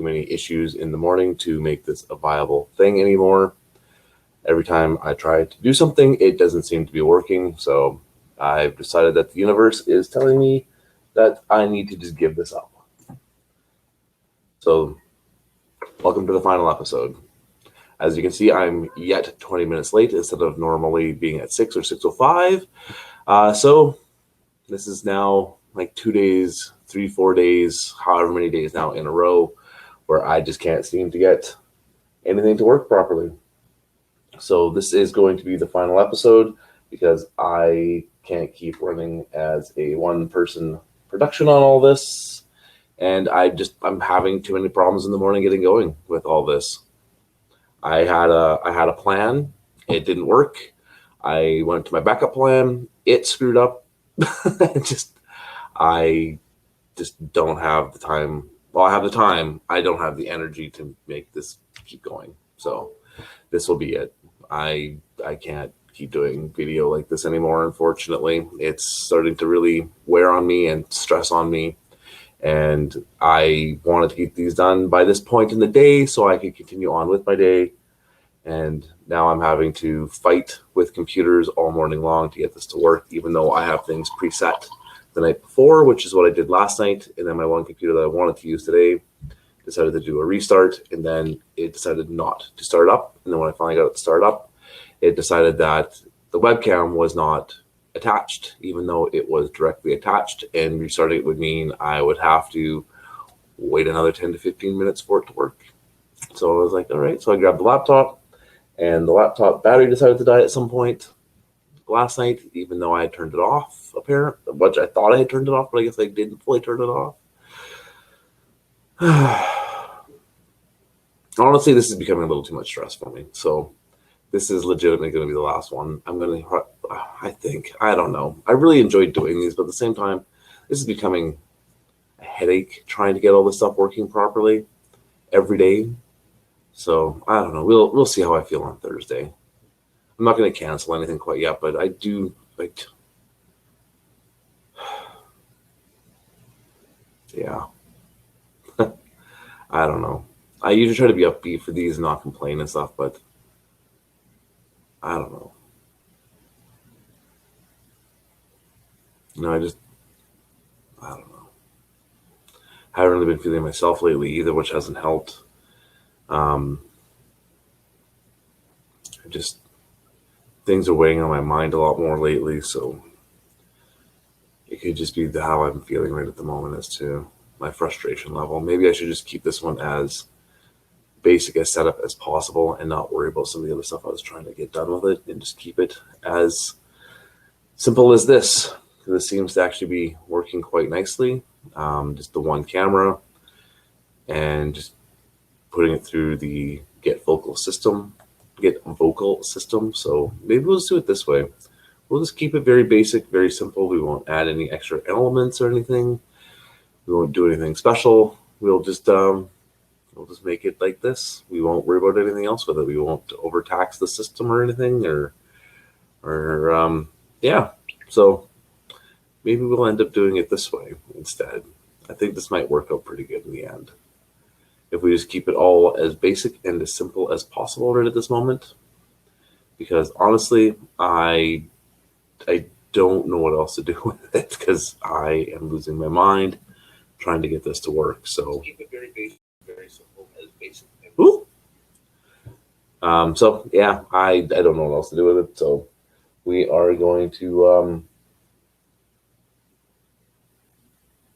many issues in the morning to make this a viable thing anymore. Every time I try to do something, it doesn't seem to be working. So I've decided that the universe is telling me that I need to just give this up. So welcome to the final episode. As you can see, I'm yet 20 minutes late instead of normally being at 6 or 6:05. So this is now like 2 days, 3-4 days, however many days now in a row where I just can't seem to get anything to work properly. So this is going to be the final episode because I can't keep running as a one-person production on all this. And I'm having too many problems in the morning getting going with all this. I had a plan. It didn't work. I went to my backup plan. It screwed up. I just don't have the time. Well, I have the time. I don't have the energy to make this keep going. So this will be it. I can't keep doing video like this anymore, unfortunately. It's starting to really wear on me and stress on me. And I wanted to get these done by this point in the day so I could continue on with my day. And now I'm having to fight with computers all morning long to get this to work, even though I have things preset the night before, which is what I did last night. And then my one computer that I wanted to use today decided to do a restart, and then it decided not to start up. And then when I finally got it to start up, it decided that the webcam was not attached, even though it was directly attached, and restarting it would mean I would have to wait another 10 to 15 minutes for it to work. So I was like, all right. So I grabbed the laptop, and the laptop battery decided to die at some point last night, even though I had turned it off, which I thought I had turned it off, but I guess I didn't fully turn it off. Honestly, this is becoming a little too much stress for me. So this is legitimately going to be the last one. I don't know. I really enjoyed doing these, but at the same time, this is becoming a headache trying to get all this stuff working properly every day. So I don't know. We'll see how I feel on Thursday. I'm not going to cancel anything quite yet, but I do like, yeah. I don't know. I usually try to be upbeat for these and not complain and stuff, but I don't know. I don't know. I haven't really been feeling myself lately either, which hasn't helped. Things are weighing on my mind a lot more lately, so it could just be how I'm feeling right at the moment as to my frustration level. Maybe I should just keep this one as basic a setup as possible and not worry about some of the other stuff I was trying to get done with it, and just keep it as simple as this. This seems to actually be working quite nicely. Just the one camera and just putting it through the get vocal system. So maybe we'll just do it this way. We'll just keep it very basic, very simple. We won't add any extra elements or anything. We won't do anything special. We'll just make it like this. We won't worry about anything else with it. We won't overtax the system or anything, yeah. So maybe we'll end up doing it this way instead. I think this might work out pretty good in the end. If we just keep it all as basic and as simple as possible right at this moment. Because honestly, I don't know what else to do with it because I am losing my mind trying to get this to work. So keep it very basic, very simple, as basic. So yeah, I don't know what else to do with it. So we are going to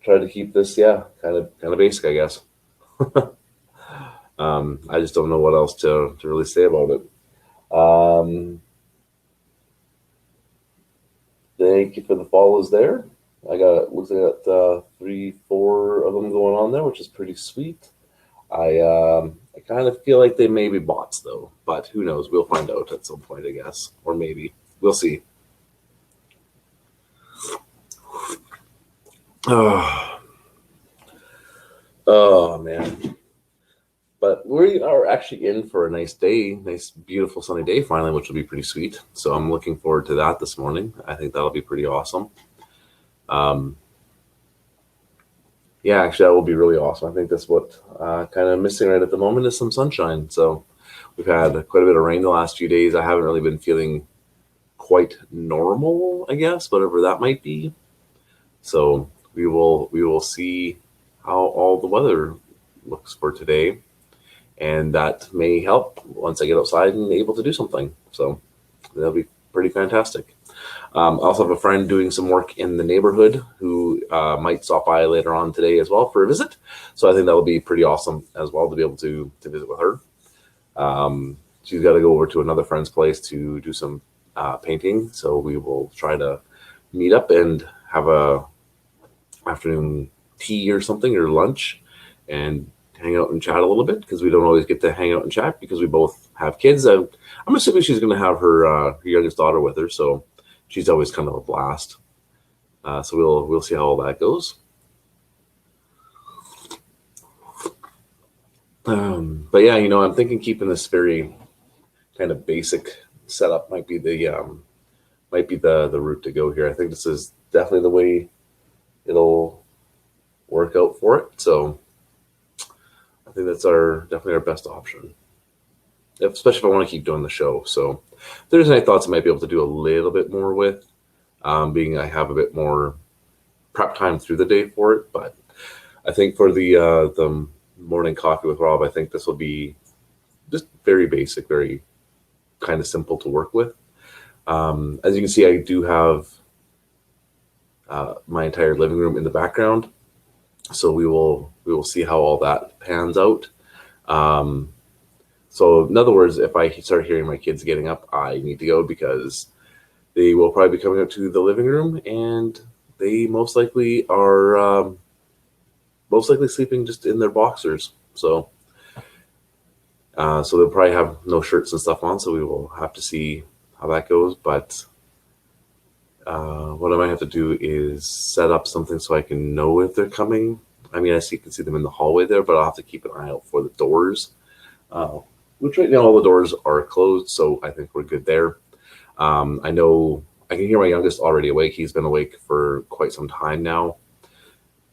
try to keep this, kind of basic, I guess. I just don't know what else to really say about it. Thank you for the follows there. Looks like I got 3-4 of them going on there, which is pretty sweet. I kind of feel like they may be bots though, but who knows? We'll find out at some point, I guess, or maybe we'll see. Oh man. But we are actually in for a nice day, nice, beautiful sunny day finally, which will be pretty sweet. So I'm looking forward to that this morning. I think that'll be pretty awesome. Yeah, actually, that will be really awesome. I think that's what kind of missing right at the moment is some sunshine. So we've had quite a bit of rain the last few days. I haven't really been feeling quite normal, I guess, whatever that might be. So we will see how all the weather looks for today, and that may help once I get outside and able to do something. So that'll be pretty fantastic. I also have a friend doing some work in the neighborhood who might stop by later on today as well for a visit. So I think that'll be pretty awesome as well to be able to visit with her. She's got to go over to another friend's place to do some painting. So we will try to meet up and have a afternoon tea or something or lunch and hang out and chat a little bit because we don't always get to hang out and chat because we both have kids. I'm assuming she's going to have her youngest daughter with her, so she's always kind of a blast. So we'll see how all that goes. But yeah, I'm thinking keeping this very kind of basic setup might be the route to go here. I think this is definitely the way it'll work out for it. So I think that's definitely our best option, especially if I want to keep doing the show. So if there's any thoughts I might be able to do a little bit more with, being I have a bit more prep time through the day for it. But I think for the morning coffee with Rob, I think this will be just very basic, very kind of simple to work with. As you can see, I do have my entire living room in the background, so we will see how all that pans out. So in other words, if I start hearing my kids getting up, I need to go because they will probably be coming up to the living room, and they most likely are sleeping just in their boxers. So they'll probably have no shirts and stuff on. So we will have to see how that goes. But what I might have to do is set up something so I can know if they're coming. I mean, can see them in the hallway there, but I'll have to keep an eye out for the doors, which right now all the doors are closed. So I think we're good there. I know I can hear my youngest already awake. He's been awake for quite some time now.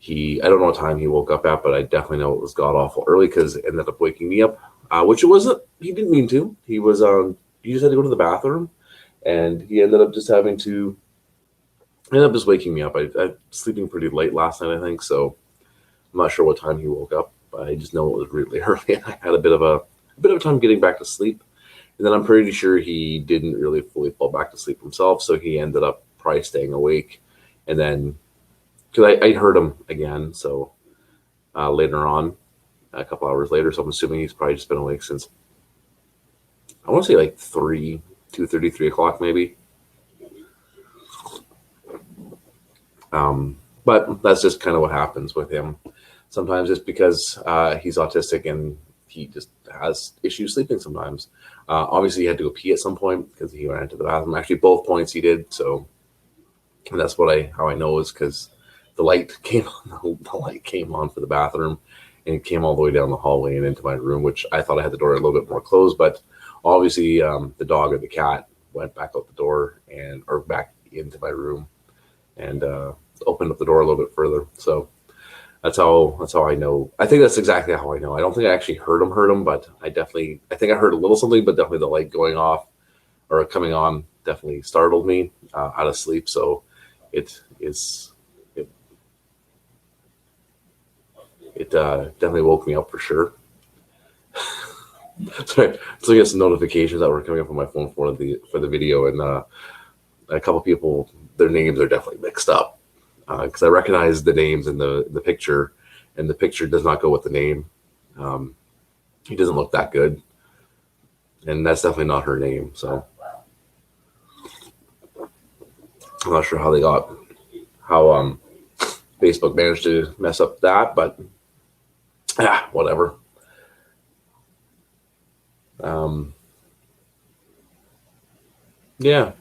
I don't know what time he woke up at, but I definitely know it was god awful early because it ended up waking me up, which it wasn't. He didn't mean to. He just had to go to the bathroom, and he ended up just waking me up. I was sleeping pretty late last night, I think, so I'm not sure what time he woke up, but I just know it was really early, and I had a bit of time getting back to sleep. And then I'm pretty sure he didn't really fully fall back to sleep himself, so he ended up probably staying awake. And then, because I heard him again, so later on, a couple hours later, so I'm assuming he's probably just been awake since, I want to say like 2:30, 3 o'clock maybe. But that's just kind of what happens with him. Sometimes it's because he's autistic and he just has issues sleeping sometimes. Obviously, he had to go pee at some point because he went into the bathroom. Actually, both points he did. So and that's how I know is because the light came on for the bathroom, and it came all the way down the hallway and into my room, which I thought I had the door a little bit more closed, but obviously the dog or the cat went back out the door or back into my room and opened up the door a little bit further. So that's how I know. I think that's exactly how I know. I don't think I actually heard him, but I think I heard a little something, but definitely the light going off or coming on definitely startled me out of sleep. So it definitely woke me up for sure. So I get some notifications that were coming up on my phone for the video, and a couple people, their names are definitely mixed up because I recognize the names in the picture, and the picture does not go with the name. He doesn't look that good, and that's definitely not her name. So I'm not sure how Facebook managed to mess up that, but whatever. Yeah,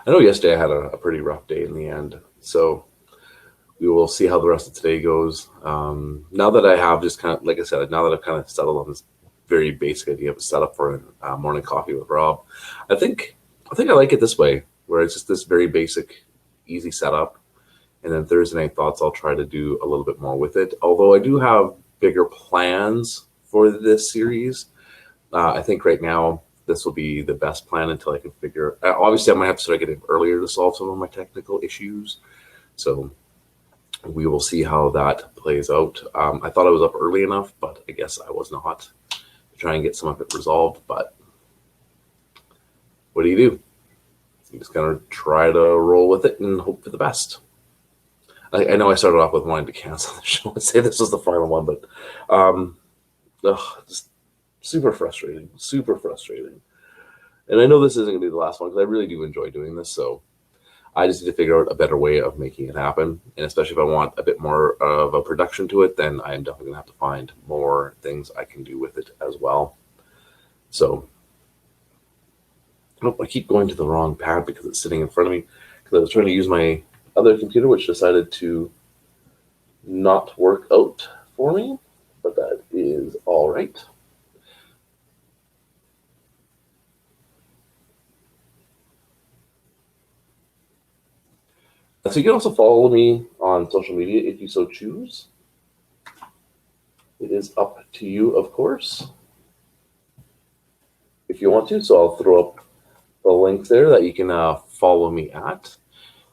I know yesterday I had a pretty rough day in the end, so we will see how the rest of today goes. Now that I have just kind of, like I said, now that I've kind of settled on this very basic idea of a setup for a morning coffee with Rob, I think I like it this way, where it's just this very basic, easy setup, And then Thursday Night Thoughts, I'll try to do a little bit more with it. Although I do have bigger plans for this series. I think right now this will be the best plan until I can figure. Obviously, I might have to start getting earlier to solve some of my technical issues. So we will see how that plays out. I thought I was up early enough, but I guess I was not, to try and get some of it resolved. But what do? You just kind of try to roll with it and hope for the best. I know I started off with wanting to cancel the show and say this was the final one, but just super frustrating. And I know this isn't going to be the last one because I really do enjoy doing this. So I just need to figure out a better way of making it happen. And especially if I want a bit more of a production to it, then I'm definitely going to have to find more things I can do with it as well. So I keep going to the wrong pad because it's sitting in front of me, because I was trying to use my other computer, which decided to not work out for me, but that is all right. So you can also follow me on social media if you so choose. It is up to you, of course, if you want to. So I'll throw up the link there that you can follow me at.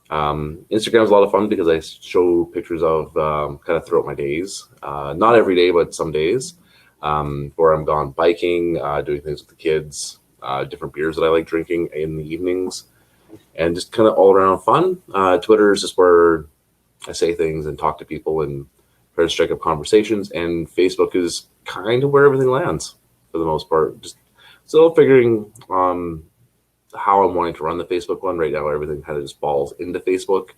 Instagram is a lot of fun because I show pictures of kind of throughout my days. Not every day, but some days where I'm gone biking, doing things with the kids, different beers that I like drinking in the evenings, and just kind of all around fun. Twitter is just where I say things and talk to people and try to strike up conversations. And Facebook is kind of where everything lands for the most part. Just still figuring how I'm wanting to run the Facebook one. Right now, everything kind of just falls into Facebook.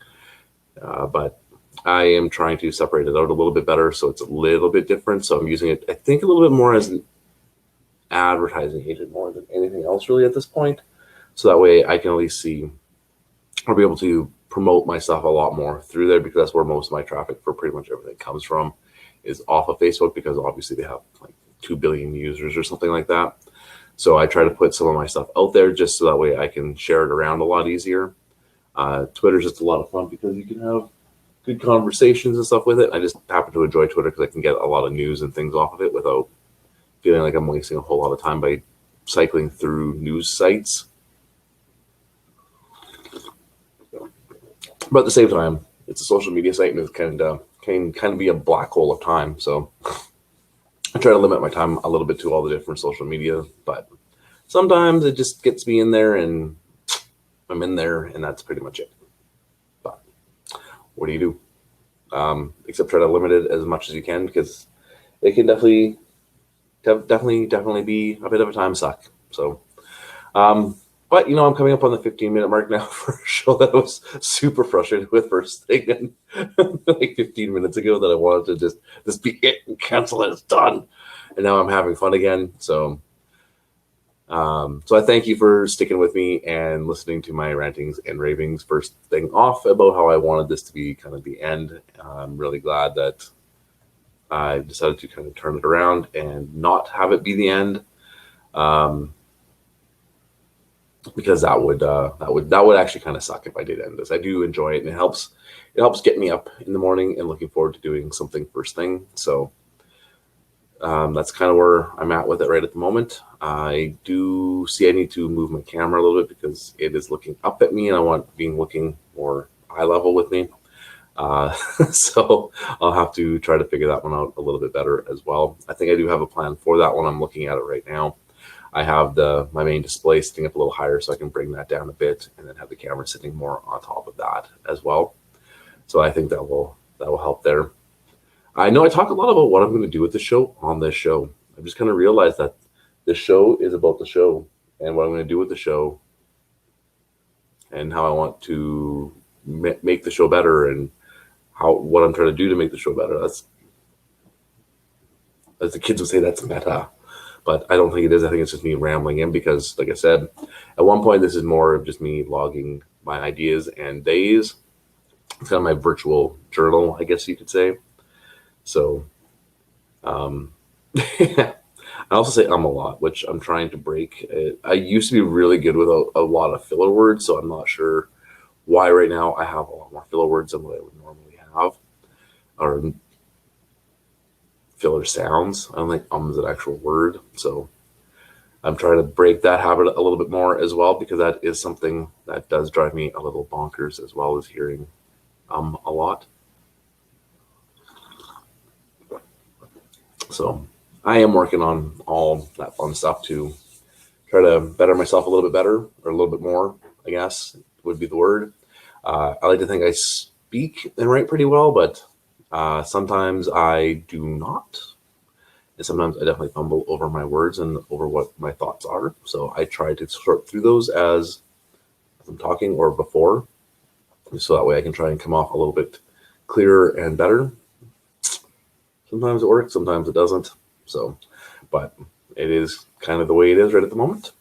But I am trying to separate it out a little bit better so it's a little bit different. So I'm using it, I think, a little bit more as an advertising agent more than anything else really at this point. So that way I can at least see or be able to promote my stuff a lot more through there, because that's where most of my traffic for pretty much everything comes from, is off of Facebook, because obviously they have like 2 billion users or something like that. So I try to put some of my stuff out there just so that way I can share it around a lot easier. Twitter's just a lot of fun because you can have good conversations and stuff with it. I just happen to enjoy Twitter because I can get a lot of news and things off of it without feeling like I'm wasting a whole lot of time by cycling through news sites. But at the same time, it's a social media site and it can kind of be a black hole of time. So I try to limit my time a little bit to all the different social media, but sometimes it just gets me in there and I'm in there, and that's pretty much it. But what do you do? Except try to limit it as much as you can, because it can definitely be a bit of a time suck. So, but I'm coming up on the 15-minute mark now for a show that I was super frustrated with first thing, and like 15 minutes ago, that I wanted to just be it and cancel it. It's done, and now I'm having fun again. So I thank you for sticking with me and listening to my rantings and ravings first thing off about how I wanted this to be kind of the end. I'm really glad that I decided to kind of turn it around and not have it be the end, because that would actually kind of suck if I did end this. I do enjoy it, and it helps get me up in the morning and looking forward to doing something first thing. So that's kind of where I'm at with it right at the moment. I do see I need to move my camera a little bit because it is looking up at me, and I want being looking more eye level with me. So I'll have to try to figure that one out a little bit better as well. I think I do have a plan for that one. I'm looking at it right now. I have my main display sitting up a little higher, so I can bring that down a bit and then have the camera sitting more on top of that as well. So I think that will help there. I know I talk a lot about what I'm going to do with the show on this show. I've just kind of realized that the show is about the show and what I'm going to do with the show and how I want to make the show better, and what I'm trying to do to make the show better. That's, as the kids would say, that's meta. But I don't think it is. I think it's just me rambling in because, like I said, at one point, this is more of just me logging my ideas and days. It's kind of my virtual journal, I guess you could say. So I also say a lot, which I'm trying to break. I used to be really good with a lot of filler words, so I'm not sure why right now I have a lot more filler words than what I would normally have, or filler sounds. I don't think is an actual word. So I'm trying to break that habit a little bit more as well, because that is something that does drive me a little bonkers, as well as hearing a lot. So I am working on all that fun stuff to try to better myself a little bit better, or a little bit more, I guess would be the word. I like to think I speak and write pretty well, but sometimes I do not. And sometimes I definitely fumble over my words and over what my thoughts are. So I try to sort through those as I'm talking or before, so that way I can try and come off a little bit clearer and better. Sometimes it works, sometimes it doesn't. So, but it is kind of the way it is right at the moment.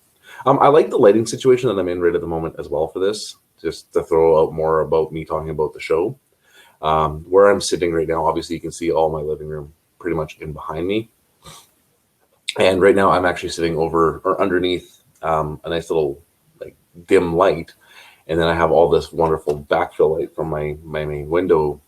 I like the lighting situation that I'm in right at the moment as well for this, just to throw out more about me talking about the show. Where I'm sitting right now, obviously you can see all my living room pretty much in behind me. And right now I'm actually sitting over or underneath a nice little like dim light. And then I have all this wonderful backfill light from my main window,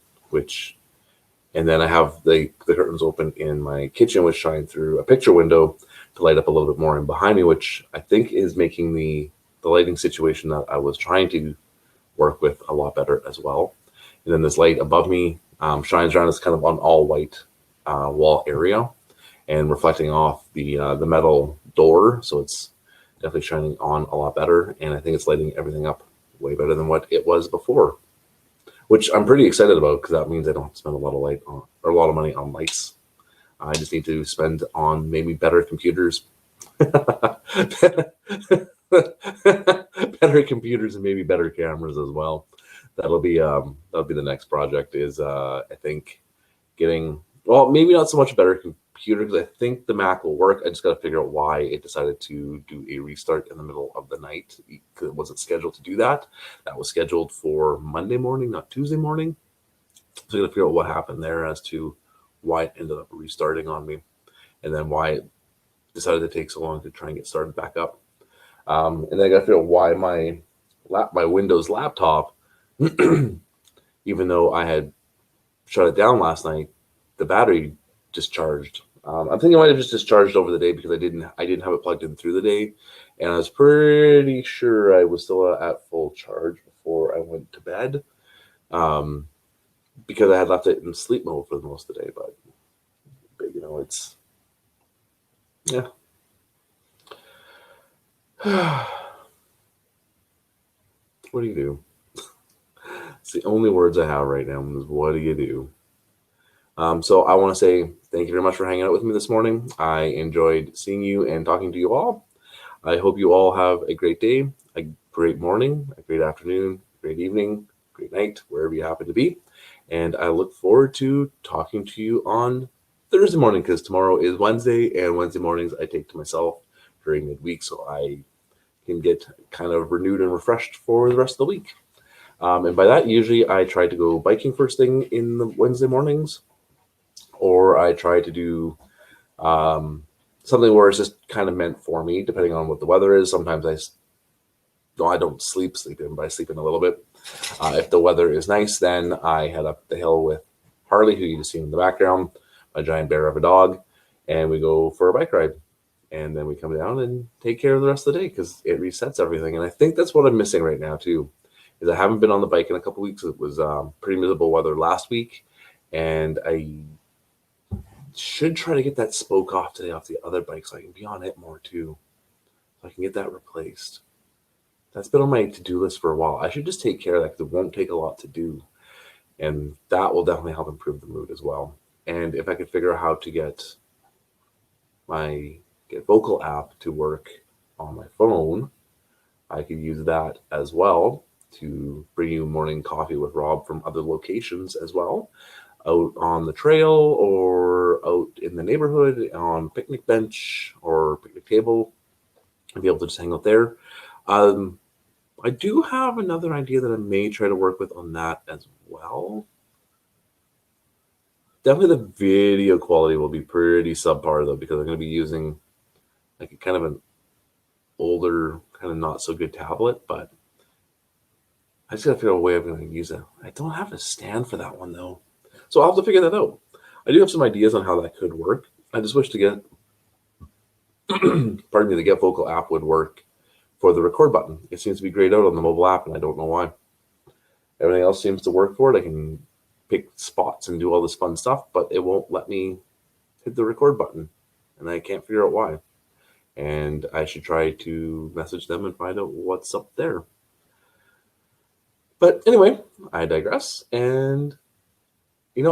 and then I have the curtains open in my kitchen, which shine through a picture window to light up a little bit more in behind me, which I think is making the lighting situation that I was trying to work with a lot better as well. And then this light above me shines around this kind of on all white wall area and reflecting off the metal door. So it's definitely shining on a lot better. And I think it's lighting everything up way better than what it was before, which I'm pretty excited about, because that means I don't have to spend a lot of light on, or a lot of money on lights. I just need to spend on maybe better computers, better computers, and maybe better cameras as well. That'll be the next project. Is I think getting, well, maybe not so much a better computer, because I think the Mac will work. I just got to figure out why it decided to do a restart in the middle of the night, because it wasn't scheduled to do that. That was scheduled for Monday morning, not Tuesday morning. So I got to figure out what happened there as to why it ended up restarting on me, and then why it decided to take so long to try and get started back up. And then I got to figure out why my Windows laptop, even though I had shut it down last night, the battery discharged. I'm thinking it might have just discharged over the day, because I didn't have it plugged in through the day, and I was pretty sure I was still at full charge before I went to bed, because I had left it in sleep mode for the most of the day. But it's, yeah. What do you do? It's the only words I have right now is what do you do? So I want to say thank you very much for hanging out with me this morning. I enjoyed seeing you and talking to you all. I hope you all have a great day, a great morning, a great afternoon, great evening, great night, wherever you happen to be. And I look forward to talking to you on Thursday morning, because tomorrow is Wednesday, and Wednesday mornings I take to myself during midweek, so I can get kind of renewed and refreshed for the rest of the week. And by that, usually I try to go biking first thing in the Wednesday mornings, or I try to do something where it's just kind of meant for me, depending on what the weather is. Sometimes I don't sleep in, but I sleep in a little bit. If the weather is nice, then I head up the hill with Harley, who you just see in the background, my giant bear of a dog, and we go for a bike ride. And then we come down and take care of the rest of the day, because it resets everything. And I think that's what I'm missing right now too, is I haven't been on the bike in a couple weeks. It was pretty miserable weather last week, and I should try to get that spoke off today off the other bike, so I can be on it more too, so I can get that replaced. That's been on my to-do list for a while. I should just take care of that, because it won't take a lot to do, and that will definitely help improve the mood as well. And if I could figure out how to get my vocal app to work on my phone, I could use that as well to bring you morning coffee with Rob from other locations as well, out on the trail or out in the neighborhood on a picnic bench or picnic table, and be able to just hang out there. I do have another idea that I may try to work with on that as well. Definitely the video quality will be pretty subpar though, because I'm going to be using like a kind of an older, kind of not so good tablet, but I just got to figure out a way I'm going to use it. I don't have a stand for that one, though. So I'll have to figure that out. I do have some ideas on how that could work. I just wish to get, pardon me, the Get Vocal app would work for the record button. It seems to be grayed out on the mobile app, and I don't know why. Everything else seems to work for it. I can pick spots and do all this fun stuff, but it won't let me hit the record button, and I can't figure out why. And I should try to message them and find out what's up there. But anyway, I digress. And,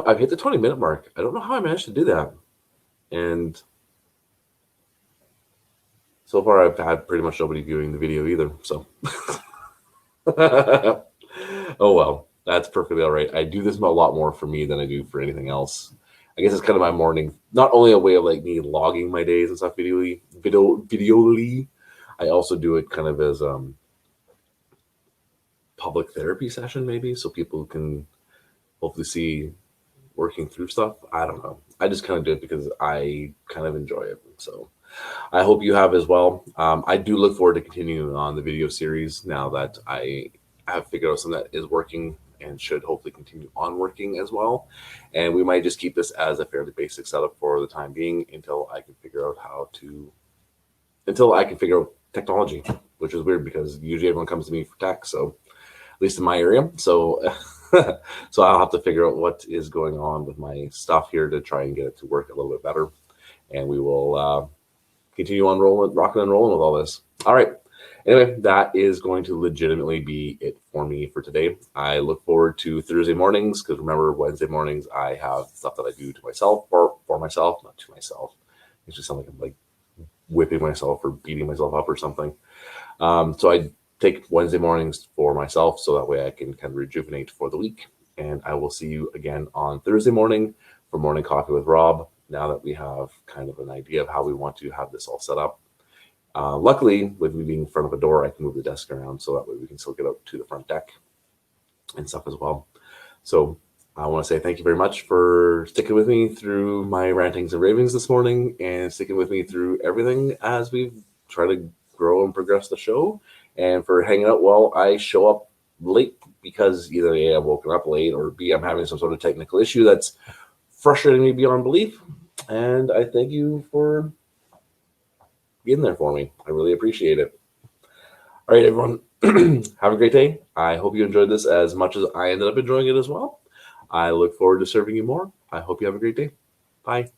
I've hit the 20-minute mark. I don't know how I managed to do that. And so far, I've had pretty much nobody viewing the video either. So, oh well, that's perfectly all right. I do this a lot more for me than I do for anything else. I guess it's kind of my morning, not only a way of like me logging my days and stuff videoly. I also do it kind of as public therapy session, maybe, so people can hopefully see working through stuff. I don't know. I just kind of do it because I kind of enjoy it. So I hope you have as well. I do look forward to continuing on the video series now that I have figured out something that is working and should hopefully continue on working as well. And we might just keep this as a fairly basic setup for the time being until I can figure out technology, which is weird because usually everyone comes to me for tech. So at least in my area. So so I'll have to figure out what is going on with my stuff here to try and get it to work a little bit better. And we will continue on rocking and rolling with all this. All right. Anyway, that is going to legitimately be it for me for today. I look forward to Thursday mornings because remember, Wednesday mornings I have stuff that I do to myself or for myself, not to myself. It just sounds like I'm like whipping myself or beating myself up or something. So I take Wednesday mornings for myself so that way I can kind of rejuvenate for the week. And I will see you again on Thursday morning for Morning Coffee with Rob, now that we have kind of an idea of how we want to have this all set up. Luckily, with me being in front of a door, I can move the desk around so that way we can still get out to the front deck and stuff as well. So I want to say thank you very much for sticking with me through my rantings and ravings this morning and sticking with me through everything as we try to grow and progress the show, and for hanging out while I show up late because either A, I've woken up late, or B, I'm having some sort of technical issue that's frustrating me beyond belief. And I thank you for being there for me. I really appreciate it. All right, everyone, have a great day. I hope you enjoyed this as much as I ended up enjoying it as well. I look forward to serving you more. I hope you have a great day. Bye.